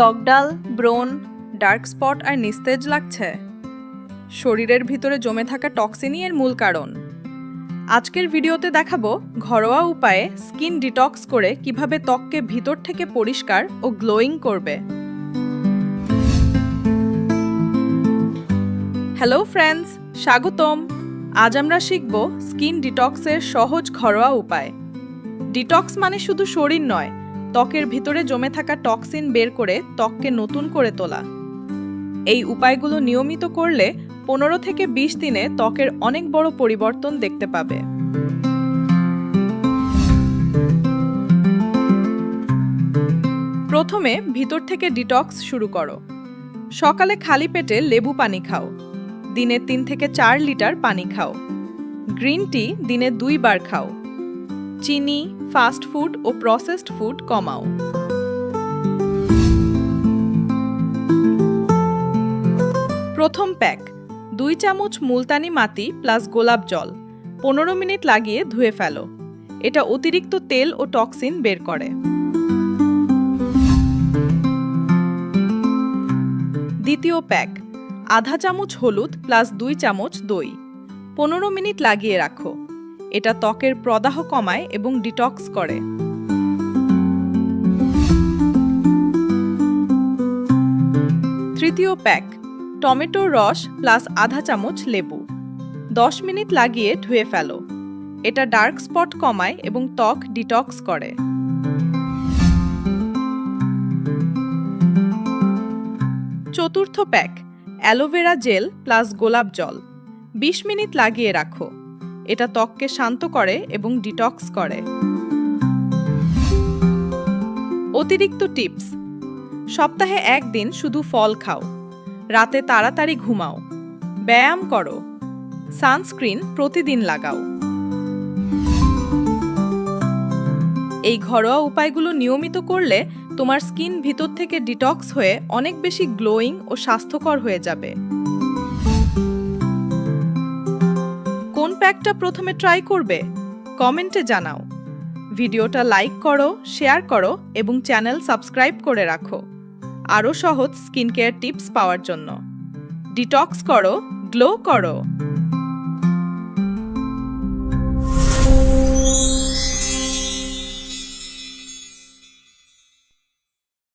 ত্বকডাল, ব্রণ, dark spot আর নিস্তেজ লাগছে? শরীরের ভিতরে জমে থাকা টক্সিনই এর মূল কারণ। আজকের ভিডিওতে দেখাবো ঘরোয়া উপায়ে স্কিন ডিটক্স করে কিভাবে ত্বককে ভিতর থেকে পরিষ্কার ও গ্লোয়িং করবে। হ্যালো ফ্রেন্ডস, স্বাগতম। আজ আমরা শিখব স্কিন ডিটক্সের সহজ ঘরোয়া উপায়। ডিটক্স মানে শুধু শরীর নয়, ত্বকের ভিতরে জমে থাকা টক্সিন বের করে ত্বককে নতুন করে তোলা। এই উপায়গুলো নিয়মিত করলে 15 থেকে 20 দিনে ত্বকের অনেক বড় পরিবর্তন দেখতে পাবে। প্রথমে ভিতর থেকে ডিটক্স শুরু করো। সকালে খালি পেটে লেবু পানি খাও। দিনে 3 থেকে 4 লিটার পানি খাও। গ্রিন টি দিনে 2 বার খাও। চিনি, ফাস্ট ফুড ও প্রসেসড ফুড কমাও। প্রথম প্যাক, 2 চামচ মুলতানি মাটি প্লাস গোলাপ জল 15 মিনিট লাগিয়ে ধুয়ে ফেলো। এটা অতিরিক্ত তেল ও টক্সিন বের করে। দ্বিতীয় প্যাক, আধা চামচ হলুদ প্লাস 2 চামচ দই 15 মিনিট লাগিয়ে রাখো। এটা ত্বকের প্রদাহ কমায় এবং ডিটক্স করে। তৃতীয় প্যাক, টমেটোর রস প্লাস আধা চামচ লেবু 10 মিনিট লাগিয়ে ধুয়ে ফেলো। এটা ডার্ক স্পট কমায় এবং ত্বক ডিটক্স করে। চতুর্থ প্যাক, অ্যালোভেরা জেল প্লাস গোলাপ জল 20 মিনিট লাগিয়ে রাখো। এটা ত্বককে শান্ত করে এবং ডিটক্স করে। অতিরিক্ত টিপস, সপ্তাহে 1 দিন শুধু ফল খাও। রাতে তাড়াতাড়ি ঘুমাও। ব্যায়াম করো। সানস্ক্রিন প্রতিদিন লাগাও। এই ঘরোয়া উপায়গুলো নিয়মিত করলে তোমার স্কিন ভিতর থেকে ডিটক্স হয়ে অনেক বেশি গ্লোয়িং ও স্বাস্থ্যকর হয়ে যাবে। কোন প্যাকটা প্রথমে ট্রাই করবে? কমেন্টে জানাও। ভিডিওটা লাইক করো, শেয়ার করো এবং চ্যানেল সাবস্ক্রাইব করে রাখো আরও সহজ স্কিন কেয়ার টিপস পাওয়ার জন্য। ডিটক্স করো, গ্লো করো।